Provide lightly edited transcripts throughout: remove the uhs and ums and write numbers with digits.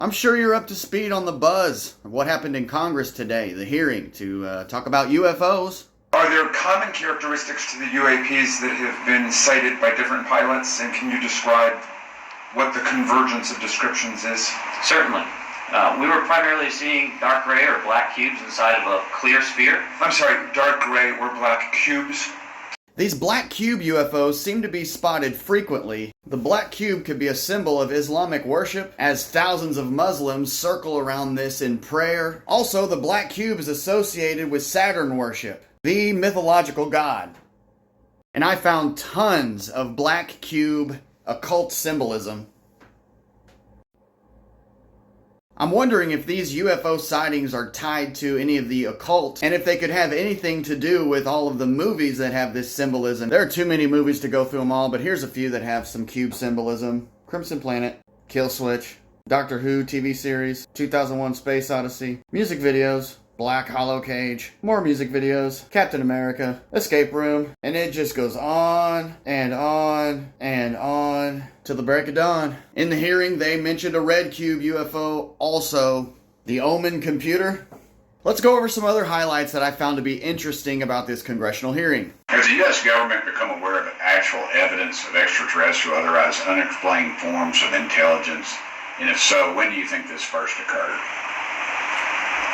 I'm sure you're up to speed on the buzz of what happened in Congress today, the hearing to talk about UFOs. Are there common characteristics to the UAPs that have been cited by different pilots, and can you describe what the convergence of descriptions is? Certainly. We were primarily seeing dark gray or black cubes inside of a clear sphere. I'm sorry, dark gray or black cubes? These black cube UFOs seem to be spotted frequently. The black cube could be a symbol of Islamic worship, as thousands of Muslims circle around this in prayer. Also, the black cube is associated with Saturn worship, the mythological god. And I found tons of black cube occult symbolism. I'm wondering if these UFO sightings are tied to any of the occult, and if they could have anything to do with all of the movies that have this symbolism. There are too many movies to go through them all, but here's a few that have some cube symbolism. Crimson Planet, Kill Switch, Doctor Who TV series, 2001 Space Odyssey, music videos, Black Hollow Cage, more music videos, Captain America, Escape Room, and it just goes on and on and on till the break of dawn. In the hearing, they mentioned a red cube UFO, also the Omen computer. Let's go over some other highlights that I found to be interesting about this congressional hearing. Has the U.S. government become aware of actual evidence of extraterrestrial, otherwise unexplained forms of intelligence? And if so, when do you think this first occurred?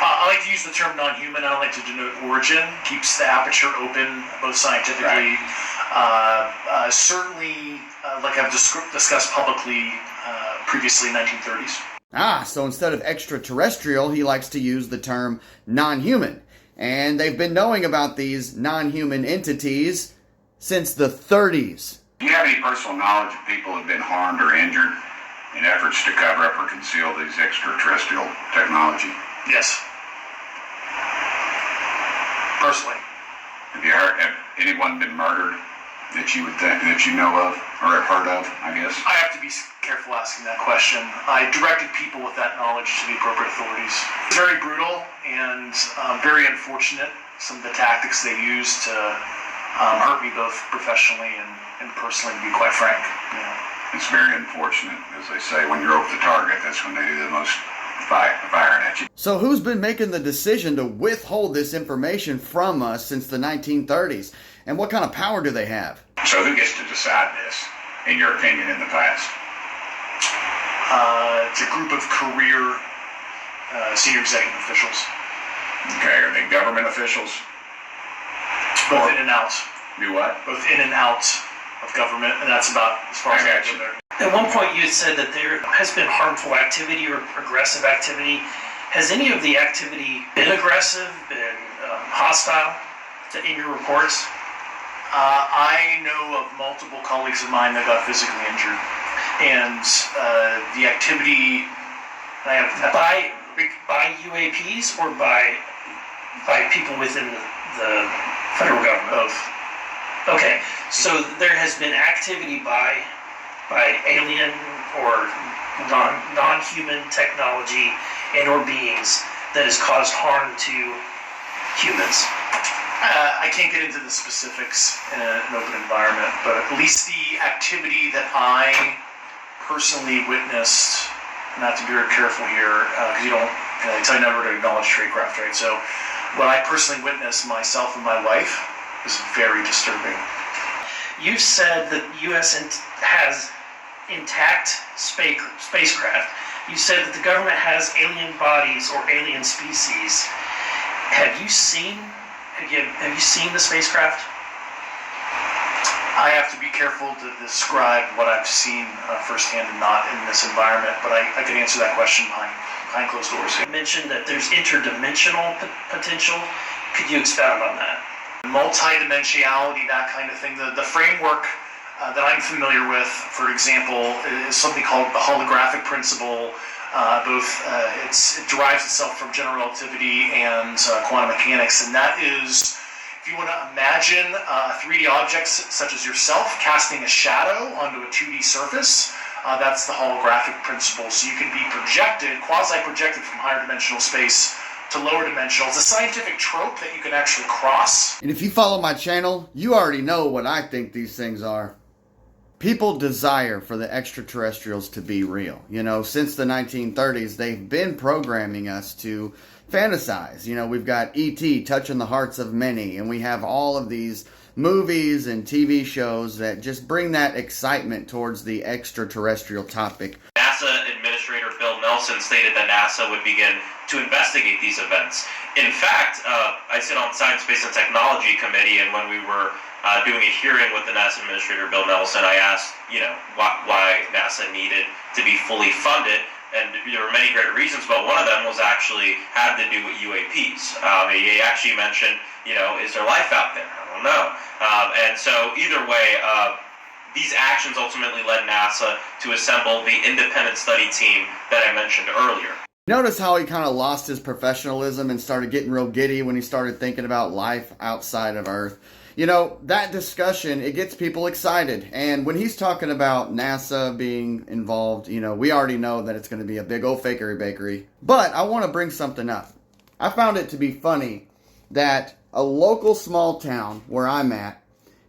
I like to use the term non-human. I don't like to denote origin. Keeps the aperture open, both scientifically. Right. Certainly, like I've discussed publicly previously, 1930s. So instead of extraterrestrial, he likes to use the term non-human. And they've been knowing about these non-human entities since the 30s. Do you have any personal knowledge of people who have been harmed or injured in efforts to cover up or conceal these extraterrestrial technology? Yes. Personally. Have anyone been murdered that you would think, that you know of or have heard of, I guess? I have to be careful asking that question. I directed people with that knowledge to the appropriate authorities. It's very brutal and very unfortunate, some of the tactics they use to hurt me both professionally and personally, to be quite frank. Yeah. It's very unfortunate. As they say, when you're over the target, that's when they do the most firing at you. So who's been making the decision to withhold this information from us since the 1930s? And what kind of power do they have? So who gets to decide this, in your opinion, in the past? It's a group of career senior executive officials. Okay, are they government officials? Both in and out. Do what? Both in and out of government, and that's about as far as I go there. At one point you had said that there has been harmful activity or aggressive activity. Has any of the activity been aggressive, been hostile in your reports? I know of multiple colleagues of mine that got physically injured. And the activity... By UAPs or by people within the federal government? Both. Okay, so there has been activity by alien or non-human technology and or beings that has caused harm to humans. I can't get into the specifics in an open environment, but at least the activity that I personally witnessed, and I have to be very careful here, because you don't, I tell you never to acknowledge tradecraft, right? So what I personally witnessed myself and my wife is very disturbing. You've said that the U.S. has intact spacecraft. You said that the government has alien bodies or alien species. Have you seen the spacecraft? I have to be careful to describe what I've seen firsthand and not in this environment, but I could answer that question behind closed doors. You mentioned that there's interdimensional potential. Could you expound on that? Multidimensionality, that kind of thing. The framework that I'm familiar with, for example, is something called the holographic principle. It derives itself from general relativity and quantum mechanics, and that is, if you want to imagine 3D objects such as yourself casting a shadow onto a 2D surface, that's the holographic principle. So you can be projected, quasi-projected from higher dimensional space to lower dimensional. It's a scientific trope that you can actually cross. And if you follow my channel, you already know what I think these things are. people desire for the extraterrestrials to be real. You know, since the 1930s, they've been programming us to fantasize. You know, we've got E.T. touching the hearts of many, and we have all of these movies and TV shows that just bring that excitement towards the extraterrestrial topic. NASA Administrator Bill Nelson stated that NASA would begin to investigate these events. In fact, I sit on the Science, Space, and Technology Committee, and when we were doing a hearing with the NASA Administrator Bill Nelson, I asked, why NASA needed to be fully funded, and there were many great reasons, but one of them was actually had to do with UAPs. He actually mentioned, is there life out there? I don't know. And so either way, these actions ultimately led NASA to assemble the independent study team that I mentioned earlier. Notice how he kind of lost his professionalism and started getting real giddy when he started thinking about life outside of Earth. That discussion, it gets people excited. And when he's talking about NASA being involved, we already know that it's going to be a big old fakery bakery. But I want to bring something up. I found it to be funny that a local small town where I'm at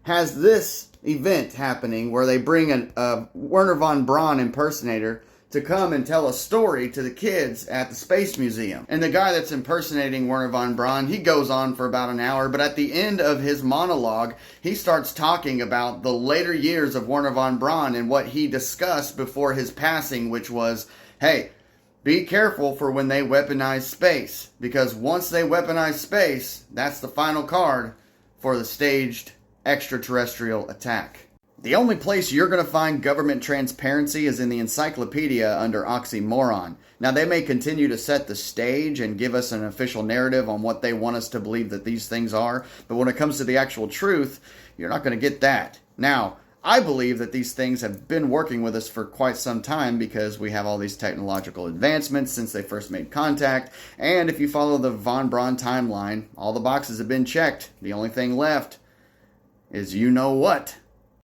has this event happening where they bring a Wernher von Braun impersonator to come and tell a story to the kids at the Space Museum. And the guy that's impersonating Wernher von Braun, he goes on for about an hour, but at the end of his monologue, he starts talking about the later years of Wernher von Braun and what he discussed before his passing, which was, hey, be careful for when they weaponize space, because once they weaponize space, that's the final card for the staged extraterrestrial attack. The only place you're going to find government transparency is in the encyclopedia under oxymoron. Now, they may continue to set the stage and give us an official narrative on what they want us to believe that these things are, but when it comes to the actual truth, you're not going to get that. Now, I believe that these things have been working with us for quite some time because we have all these technological advancements since they first made contact, and if you follow the von Braun timeline, all the boxes have been checked. The only thing left is you know what.